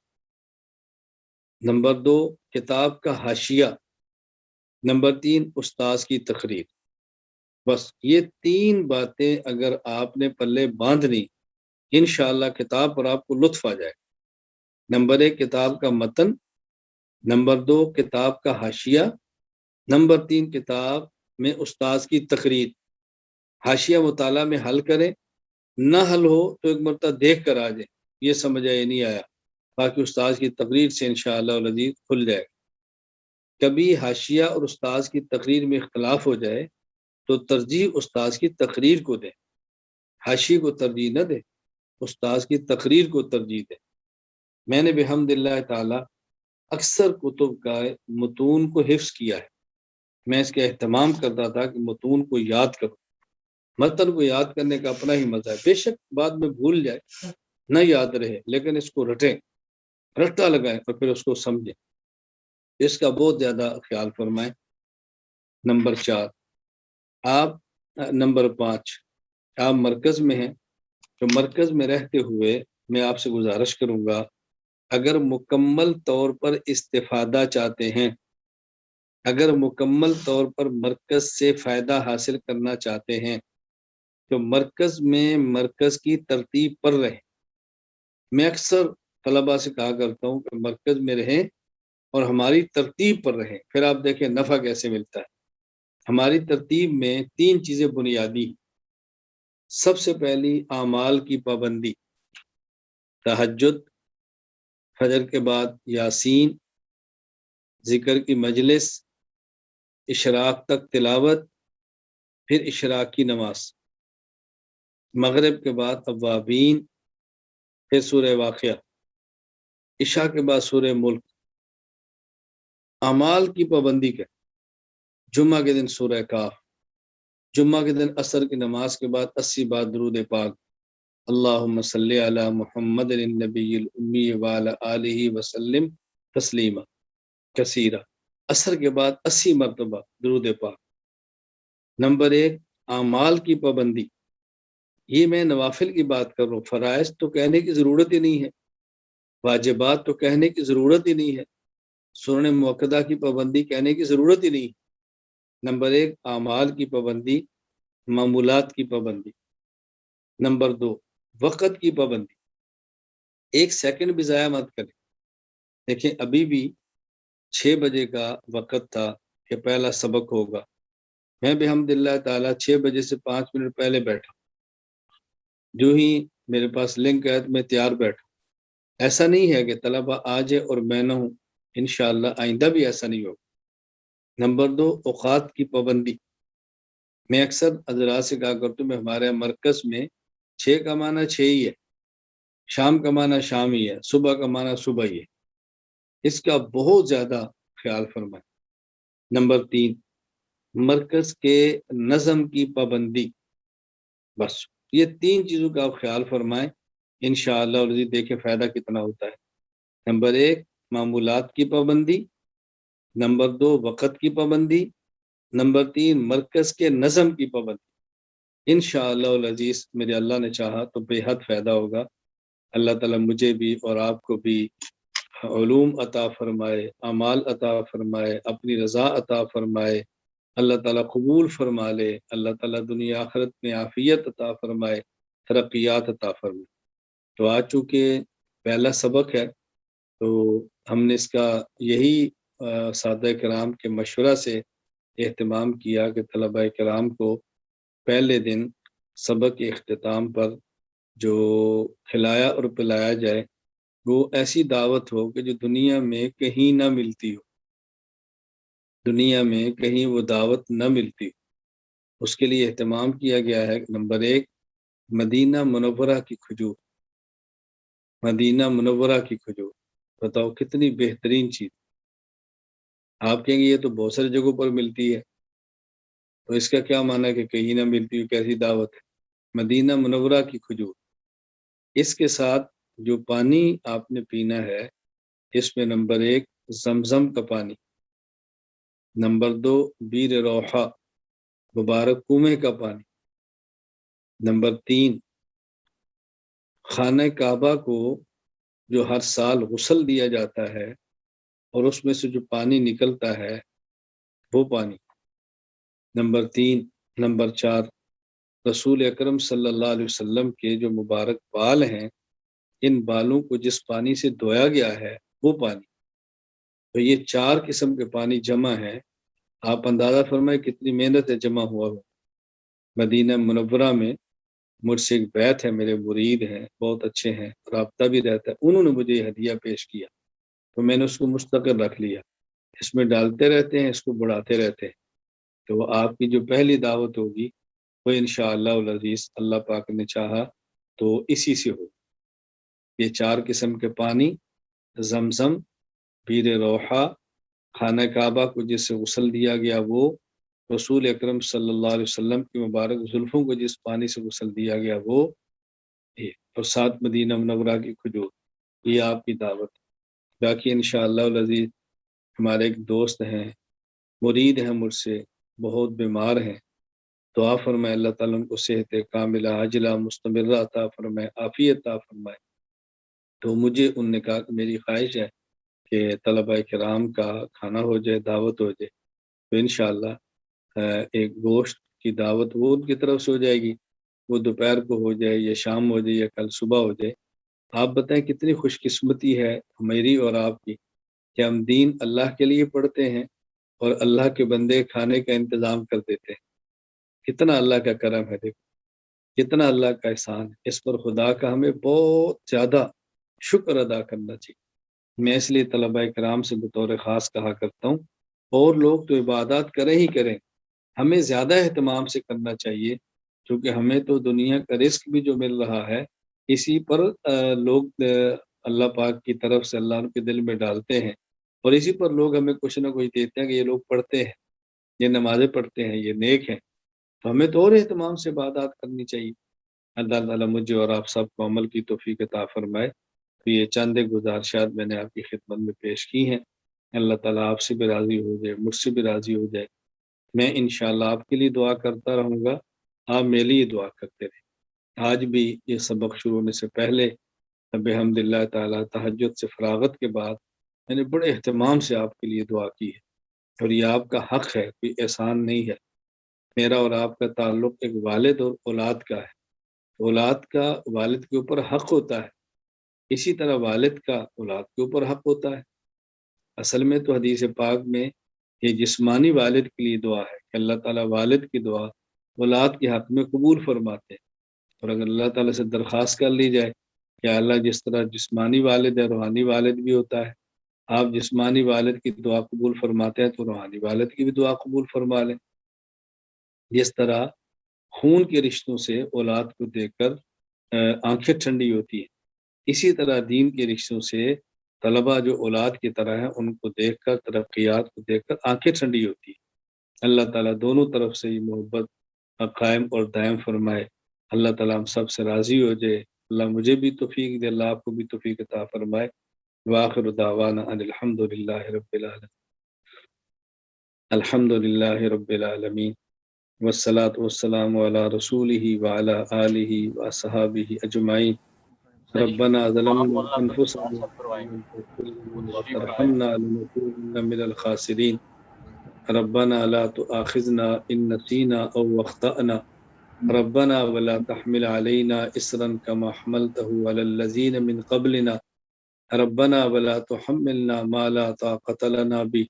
نمبر 2 کتاب کا حاشیہ، نمبر 3 استاذ کی تقریر۔ بس یہ 3 باتیں اگر آپ نے پلے باندھ لی، انشاءاللہ کتاب پر آپ کو لطف آ جائے۔ نمبر 1 کتاب کا متن، نمبر 2 کتاب کا حاشیہ، نمبر 3 کتاب میں استاذ کی تقریر۔ حاشیہ مطالعہ میں حل کریں، نہ حل ہو تو ایک مرتبہ دیکھ کر آ جائیں، یہ سمجھ آیا نہیں آیا، باقی استاذ کی تقریر سے انشاءاللہ العزیز کھل جائے گا۔ کبھی حاشیہ اور استاذ کی تقریر میں اختلاف ہو جائے تو ترجیح استاذ کی تقریر کو دیں، حاشیے کو ترجیح نہ دیں، استاذ کی تقریر کو ترجیح دیں۔ میں نے بحمد اللہ تعالی اکثر کتب کا متون کو حفظ کیا ہے. میں اس کا اہتمام کرتا تھا کہ متون کو یاد کروں. متن کو یاد کرنے کا اپنا ہی مزہ ہے. بے شک بعد میں بھول جائے، نہ یاد رہے، لیکن اس کو رٹیں، رٹا لگائیں اور پھر اس کو سمجھیں. اس کا بہت زیادہ خیال فرمائیں. نمبر 4 آپ نمبر 5 آپ مرکز میں ہیں، تو مرکز میں رہتے ہوئے میں آپ سے گزارش کروں گا، اگر مکمل طور پر استفادہ چاہتے ہیں، اگر مکمل طور پر مرکز سے فائدہ حاصل کرنا چاہتے ہیں، تو مرکز کی ترتیب پر رہیں. میں اکثر طلباء سے کہا کرتا ہوں کہ مرکز میں رہیں اور ہماری ترتیب پر رہیں. پھر آپ دیکھیں نفع کیسے ملتا ہے. ہماری ترتیب میں 3 چیزیں بنیادی. سب سے پہلی اعمال کی پابندی، تہجد، فجر کے بعد یاسین، ذکر کی مجلس، اشراق تک تلاوت، پھر اشراق کی نماز، مغرب کے بعد اوابین، پھر سورہ واقعہ، عشاء کے بعد سورہ ملک. اعمال کی پابندی کے جمعہ کے دن سورہ کاف، جمعہ کے دن عصر کی نماز کے بعد 80 بار درود پاک، اللہم صلی علی محمد النبی الامی وعلی آلہ وسلم تسلیما کثیرہ. عصر کے بعد 80 مرتبہ درود پاک. نمبر 1 اعمال کی پابندی. یہ میں نوافل کی بات کر رہا ہوں. فرائض تو کہنے کی ضرورت ہی نہیں ہے، واجبات تو کہنے کی ضرورت ہی نہیں ہے، سنن موقدہ کی پابندی کہنے کی ضرورت ہی نہیں. نمبر 1 اعمال کی پابندی، معمولات کی پابندی. نمبر 2 وقت کی پابندی. 1 سیکنڈ بھی ضائع مت کریں. دیکھیں ابھی بھی 6 بجے کا وقت تھا کہ پہلا سبق ہوگا. میں بحمد اللہ تعالیٰ 6 بجے سے 5 منٹ پہلے بیٹھا. جو ہی میرے پاس لنک ہے میں تیار بیٹھا. ایسا نہیں ہے کہ طلبہ آ جائے اور میں نہ ہوں. انشاءاللہ آئندہ بھی ایسا نہیں ہوگا. نمبر 2 اوقات کی پابندی. میں اکثر حضرات سے کہا کرتا ہوں، میں ہمارے مرکز میں 6 کا معنی 6 ہی ہے، شام کا معنی شام ہی ہے، صبح کا معنی صبح ہی ہے. اس کا بہت زیادہ خیال فرمائیں. نمبر 3 مرکز کے نظم کی پابندی. بس یہ 3 چیزوں کا آپ خیال فرمائیں، انشاءاللہ اور دیکھیں فائدہ کتنا ہوتا ہے. نمبر 1 معمولات کی پابندی، نمبر 2 وقت کی پابندی، نمبر 3 مرکز کے نظم کی پابندی. انشاءاللہ العزیز میرے اللہ نے چاہا تو بے حد فائدہ ہوگا. اللہ تعالیٰ مجھے بھی اور آپ کو بھی علوم عطا فرمائے، اعمال عطا فرمائے، اپنی رضا عطا فرمائے. اللہ تعالیٰ قبول فرما لے. اللہ تعالیٰ دنیا آخرت میں عافیت عطا فرمائے، ترقیات عطا فرمائے. تو آج چونکہ پہلا سبق ہے تو ہم نے اس کا یہی سادہ کرام کے مشورہ سے اہتمام کیا کہ طلبہ کرام کو پہلے دن سبق کے اختتام پر جو کھلایا اور پلایا جائے وہ ایسی دعوت ہو کہ جو دنیا میں کہیں نہ ملتی ہو، دنیا میں کہیں وہ دعوت نہ ملتی. اس کے لیے اہتمام کیا گیا ہے. نمبر 1 مدینہ منورہ کی کھجور. مدینہ منورہ کی کھجور بتاؤ کتنی بہترین چیز. آپ کہیں گے یہ تو بہت ساری جگہوں پر ملتی ہے، تو اس کا کیا معنی ہے کہ کہیں نہ ملتی ہو، کیسی دعوت ہے. مدینہ منورہ کی کھجور. اس کے ساتھ جو پانی آپ نے پینا ہے اس میں نمبر 1 زمزم کا پانی، نمبر 2 بیر روحہ مبارک کنویں کا پانی، نمبر 3 خانہ کعبہ کو جو ہر سال غسل دیا جاتا ہے اور اس میں سے جو پانی نکلتا ہے وہ پانی، نمبر 3 نمبر 4 رسول اکرم صلی اللہ علیہ وسلم کے جو مبارک بال ہیں، ان بالوں کو جس پانی سے دھویا گیا ہے وہ پانی. تو یہ 4 قسم کے پانی جمع ہے. آپ اندازہ فرمائیں کتنی محنت ہے جمع ہوا ہو. مدینہ منورہ میں مجھ سے ایک بیت ہے، میرے مرید ہیں، بہت اچھے ہیں، رابطہ بھی رہتا ہے. انہوں نے مجھے یہ ہدیہ پیش کیا تو میں نے اس کو مستقل رکھ لیا. اس میں ڈالتے رہتے ہیں، اس کو بڑھاتے رہتے ہیں. تو وہ آپ کی جو پہلی دعوت ہوگی وہ انشاءاللہ العزیز اللہ پاک نے چاہا تو اسی سے ہو. یہ 4 قسم کے پانی زمزم، بیر روحا، خانہ کعبہ کو جس سے غسل دیا گیا وہ، رسول اکرم صلی اللہ علیہ وسلم کی مبارک زلفوں کو جس پانی سے غسل دیا گیا وہ، اور ساتھ مدینہ منورہ کی کھجور، یہ آپ کی دعوت۔ باقی انشاءاللہ العزیز ہمارے ایک دوست ہیں، مرید ہیں مجھ سے، بہت بیمار ہیں، دعا فرمائے اللہ تعالیٰ ان کو صحت کاملہ عاجلہ مستمرہ عطا فرمائے، عافیت عطا فرمائے۔ تو مجھے ان نے کہا کہ میری خواہش ہے کہ طلبہ کرام کا کھانا ہو جائے، دعوت ہو جائے، تو انشاءاللہ ایک گوشت کی دعوت وہ ان کی طرف سے ہو جائے گی، وہ دوپہر کو ہو جائے یا شام ہو جائے یا کل صبح ہو جائے۔ آپ بتائیں کتنی خوش قسمتی ہے ہماری اور آپ کی کہ ہم دین اللہ کے لیے پڑھتے ہیں اور اللہ کے بندے کھانے کا انتظام کر دیتے ہیں۔ کتنا اللہ کا کرم ہے، دیکھو کتنا اللہ کا احسان ہے، اس پر خدا کا ہمیں بہت زیادہ شکر ادا کرنا چاہیے۔ میں اس لیے طلبہ کرام سے بطور خاص کہا کرتا ہوں، اور لوگ تو عبادات کریں ہی کریں، ہمیں زیادہ اہتمام سے کرنا چاہیے، کیونکہ ہمیں تو دنیا کا رزق بھی جو مل رہا ہے اسی پر لوگ اللہ پاک کی طرف سے اللہ ان کے دل میں ڈالتے ہیں، اور اسی پر لوگ ہمیں کچھ نہ کچھ دیتے ہیں کہ یہ لوگ پڑھتے ہیں، یہ نمازیں پڑھتے ہیں، یہ نیک ہیں، تو ہمیں تو اور اہتمام سے عبادات کرنی چاہیے۔ اللہ تعالیٰ مجھے اور آپ سب کو عمل کی توفیق عطا فرمائے۔ تو یہ چند ایک گزارشات میں نے آپ کی خدمت میں پیش کی ہیں، اللہ تعالیٰ آپ سے بھی راضی ہو جائے، مجھ سے بھی راضی ہو جائے۔ میں انشاءاللہ آپ کے لیے دعا کرتا رہوں گا، آپ میرے لیے دعا کرتے رہیں۔ آج بھی یہ سبق شروع ہونے سے پہلے بحمد اللہ تعالیٰ تہجد سے فراغت کے بعد میں نے بڑے اہتمام سے آپ کے لیے دعا کی ہے، اور یہ آپ کا حق ہے، کوئی احسان نہیں ہے۔ میرا اور آپ کا تعلق ایک والد اور اولاد کا ہے، اولاد کا والد کے اوپر حق ہوتا ہے، اسی طرح والد کا اولاد کے اوپر حق ہوتا ہے۔ اصل میں تو حدیث پاک میں یہ جسمانی والد کے لیے دعا ہے کہ اللہ تعالیٰ والد کی دعا اولاد کے حق میں قبول فرماتے ہیں، اور اگر اللہ تعالیٰ سے درخواست کر لی جائے کہ اللہ جس طرح جسمانی والد ہے روحانی والد بھی ہوتا ہے، آپ جسمانی والد کی دعا قبول فرماتے ہیں تو روحانی والد کی بھی دعا قبول فرما لیں۔ جس طرح خون کے رشتوں سے اولاد کو دیکھ کر آنکھیں ٹھنڈی ہوتی ہیں، اسی طرح دین کے رشتوں سے طلبہ جو اولاد کی طرح ہیں ان کو دیکھ کر، ترقیات کو دیکھ کر آنکھیں ٹھنڈی ہوتی ہیں۔ اللہ تعالیٰ دونوں طرف سے یہ محبت قائم اور دائم فرمائے۔ اللہ تعالیٰ ہم سب سے راضی ہو جائے، اللہ مجھے بھی توفیق دے، اللہ آپ کو بھی توفیق عطا فرمائے۔ وآخر دعوانا ان الحمد للہ رب العالمین، الحمد للہ رب العالمین، والصلاة والسلام علی رسولہ وعلی آلہ وصحابہ اجمعین۔ ربنا ظلمنا انفسنا وإن تغفر لنا وترحمنا لنكونن من الخاسرين، ربنا لا تؤاخذنا إن نسينا أو أخطأنا، ربنا ولا تحمل علينا إصرا كما حملته على الذين من قبلنا، ربنا ولا تحملنا ما لا طاقة لنا به،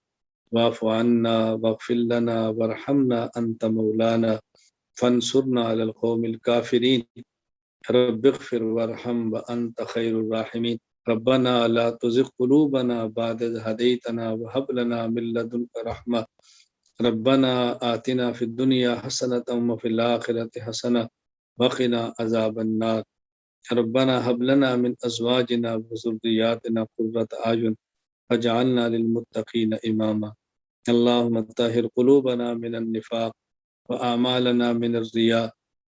واعف عنا واغفر لنا وارحمنا أنت مولانا فانصرنا على القوم الكافرين، رب اغفر وارحم وأنت خير الراحمين، ربنا لا تزغ قلوبنا بعد إذ هديتنا وهب لنا من لدنك رحمة، ربنا آتنا في الدنيا حسنة وفي الآخرة حسنة وقنا عذاب النار، ربنا هب لنا من أزواجنا وذرياتنا قرة أعين واجعلنا للمتقين إماما، اللهم طهر قلوبنا من النفاق وأعمالنا من الرياء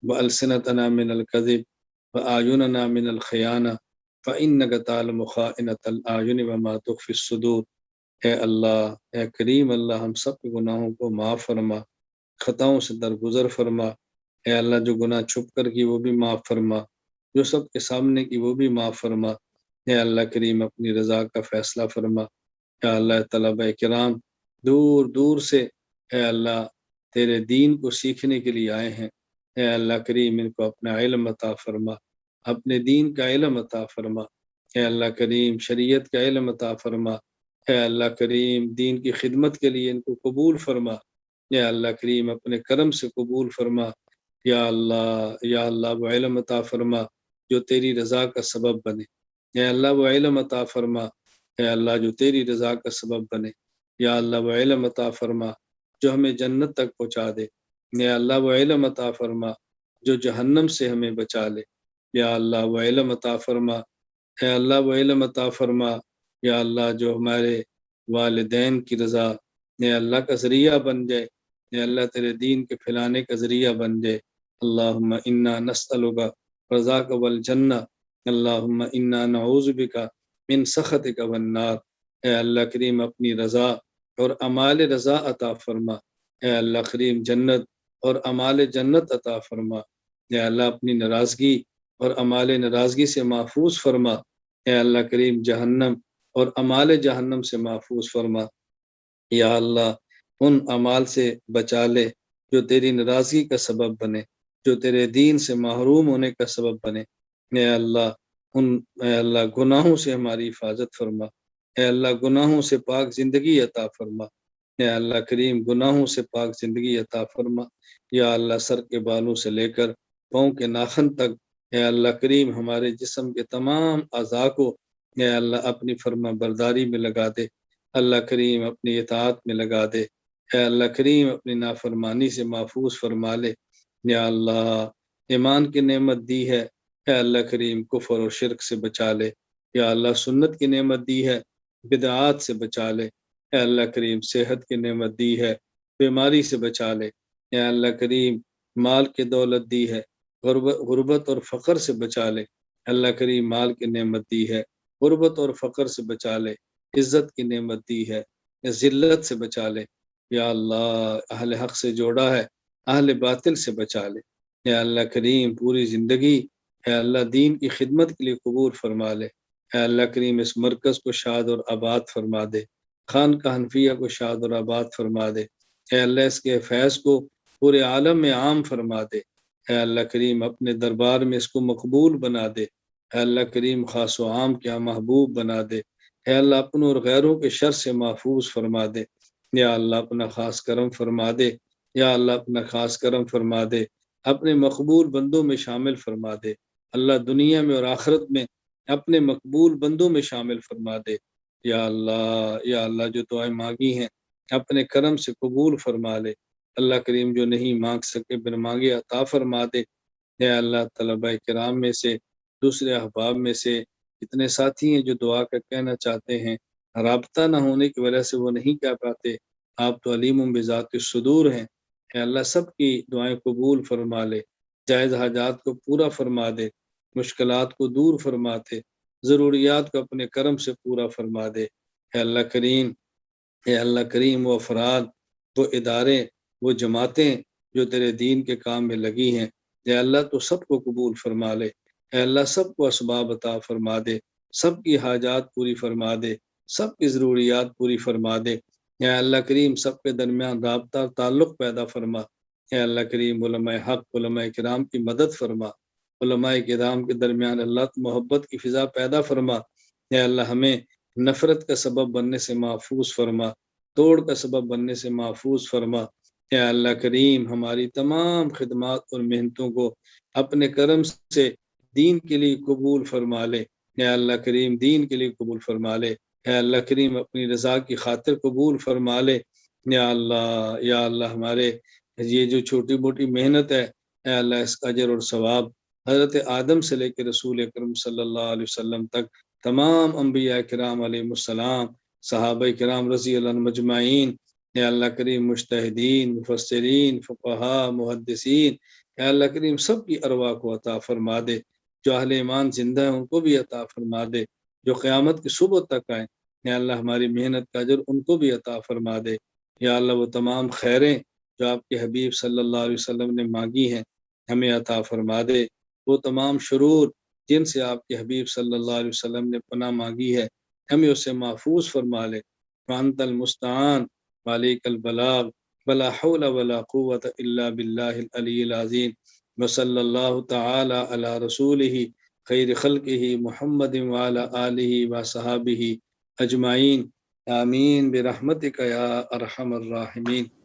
وألسنتنا من الكذب وأعيننا من الخيانة فإنك تعلم خائنة الأعين وما تخفي الصدور۔ اے اللہ، اے کریم اللہ، ہم سب کے گناہوں کو معاف فرما، خطاؤں سے درگزر فرما۔ اے اللہ، جو گناہ چھپ کر کی وہ بھی معاف فرما، جو سب کے سامنے کی وہ بھی معاف فرما۔ اے اللہ کریم، اپنی رضا کا فیصلہ فرما۔ اے اللہ، طلبہ کرام دور دور سے اے اللہ تیرے دین کو سیکھنے کے لیے آئے ہیں، اے اللہ کریم ان کو اپنا علم عطا فرما، اپنے دین کا علم عطا فرما۔ اے اللہ کریم، شریعت کا علم عطا فرما۔ اے اللہ کریم، دین کی خدمت کے لیے ان کو قبول فرما۔ یا اللہ کریم، اپنے کرم سے قبول فرما۔ یا اللہ وہ علم عطا فرما جو تیری رضا کا سبب بنے۔ یا اللہ وہ علم عطا فرما، اے اللہ جو تیری رضا کا سبب بنے۔ یا اللہ وہ علم عطا فرما جو ہمیں جنت تک پہنچا دے۔ یا اللہ وہ علم عطا فرما جو جہنم سے ہمیں بچا لے۔ یا اللہ وہ علم عطا فرما، اے اللہ وہ علم عطا فرما یا اللہ جو ہمارے والدین کی رضا اے اللہ کا ذریعہ بن جائے، اے اللہ تیرے دین کے پھیلانے کا ذریعہ بن جائے۔ اللہم انا نسألک رضاک والجنہ، اللہم انا نعوذ بک من سخطک والنار۔ اے اللہ کریم اپنی رضا اور اعمال رضا عطا فرما، اے اللہ کریم جنت اور اعمال جنت عطا فرما، اے اللہ اپنی ناراضگی اور اعمال ناراضگی سے محفوظ فرما، اے اللہ کریم جہنم اور اعمال جہنم سے محفوظ فرما۔ یا اللہ ان اعمال سے بچا لے جو تیری ناراضگی کا سبب بنے، جو تیرے دین سے محروم ہونے کا سبب بنے۔ اے اللہ گناہوں سے ہماری حفاظت فرما، اے اللہ گناہوں سے پاک زندگی عطا فرما، اے اللہ کریم گناہوں سے پاک زندگی عطا فرما۔ یا اللہ سر کے بالوں سے لے کر پاؤں کے ناخن تک، اے اللہ کریم ہمارے جسم کے تمام اعضاء کو اے اللہ اپنی فرما برداری میں لگا دے، اللہ کریم اپنی اطاعت میں لگا دے، اے اللہ کریم اپنی نافرمانی سے محفوظ فرما لے۔ یا اللہ ایمان کی نعمت دی ہے، اے اللہ کریم کفر و شرک سے بچا لے۔ یا اللہ سنت کی نعمت دی ہے، بدعات سے بچا لے۔ اے اللہ کریم صحت کی نعمت دی ہے، بیماری سے بچا لے۔ اے اللہ کریم مال کی دولت دی ہے، غربت اور فقر سے بچا لے۔ اللہ کریم مال کی نعمت دی ہے، غربت اور فقر سے بچا لے۔ عزت کی نعمت دی ہے، ذلت سے بچا لے۔ یا اللہ اہل حق سے جوڑا ہے، اہل باطل سے بچا لے۔ اے اللہ کریم پوری زندگی اے اللہ دین کی خدمت کے لیے قبول فرما لے۔ اے اللہ کریم اس مرکز کو شاد اور آباد فرما دے، خانقاہ حنفیہ کو شاد اور آباد فرما دے۔ اے اللہ اس کے فیض کو پورے عالم میں عام فرما دے۔ اے اللہ کریم اپنے دربار میں اس کو مقبول بنا دے۔ اے اللہ کریم خاص و عام کیا محبوب بنا دے۔ اے اللہ اپنوں اور غیروں کے شر سے محفوظ فرما دے۔ یا اللہ اپنا خاص کرم فرما دے، یا اللہ اپنا خاص کرم فرما دے، اپنے مقبول بندوں میں شامل فرما دے۔ اللہ دنیا میں اور آخرت میں اپنے مقبول بندوں میں شامل فرما دے۔ یا اللہ جو دعائیں مانگی ہیں اپنے کرم سے قبول فرما لے۔ اللہ کریم جو نہیں مانگ سکے بن مانگے عطا فرما دے۔ یا اللہ طلبہ کرام میں سے دوسرے احباب میں سے اتنے ساتھی ہیں جو دعا کا کہنا چاہتے ہیں، رابطہ نہ ہونے کی وجہ سے وہ نہیں کہہ پاتے، آپ تو علیم بذات الصدور ہیں۔ اے اللہ سب کی دعائیں قبول فرما لے، جائز حاجات کو پورا فرما دے، مشکلات کو دور فرماتے، ضروریات کو اپنے کرم سے پورا فرما دے۔ اے اللہ کریم وہ افراد، وہ ادارے، وہ جماعتیں جو تیرے دین کے کام میں لگی ہیں، اے اللہ تو سب کو قبول فرما لے۔ اے اللہ سب کو اسباب عطا فرما دے، سب کی حاجات پوری فرما دے، سب کی ضروریات پوری فرما دے۔ اے اللہ کریم سب کے درمیان رابطہ تعلق پیدا فرما۔ اے اللہ کریم علماء حق علماء کرام کی مدد فرما، علماء کرام کے درمیان اللہ محبت کی فضا پیدا فرما۔ اے اللہ ہمیں نفرت کا سبب بننے سے محفوظ فرما، توڑ کا سبب بننے سے محفوظ فرما۔ اے اللہ کریم ہماری تمام خدمات اور محنتوں کو اپنے کرم سے دین کے لیے قبول فرما لے۔ اے اللہ کریم دین کے لیے قبول فرما لے۔ اے اللہ کریم اپنی رضا کی خاطر قبول فرما لے۔ یا اللہ ہمارے یہ جو چھوٹی موٹی محنت ہے، اے اللہ اس کا اجر اور ثواب حضرت آدم سے لے کے رسول اکرم صلی اللہ علیہ وسلم تک تمام انبیاء کرام علیہ السلام، صحابہ کرام رضی اللہ عنہم مجمعین، اے اللہ کریم مجتہدین، مفسرین، فقہاء، محدثین، اے اللہ کریم سب کی ارواح کو عطا فرما دے۔ جو اہل ایمان زندہ ہیں ان کو بھی عطا فرما دے، جو قیامت کی صبح تک آئیں، اے اللہ ہماری محنت کا اجر ان کو بھی عطا فرما دے۔ یا اللہ وہ تمام خیریں جو آپ کے حبیب صلی اللہ علیہ وسلم نے مانگی ہیں ہمیں عطا فرما دے، وہ تمام شرور جن سے آپ کے حبیب صلی اللہ علیہ وسلم نے پناہ مانگی ہے ہمیں اسے محفوظ فرما لے۔ وانت المستعان وعلیک البلاغ ولا حول ولا قوة الا باللہ العلی العظیم وصلی اللہ تعالی علی رسولہ خیر خلقہ محمد وعلی آلہ وصحابہ اجمعین آمین برحمتک یا ارحم الراحمین۔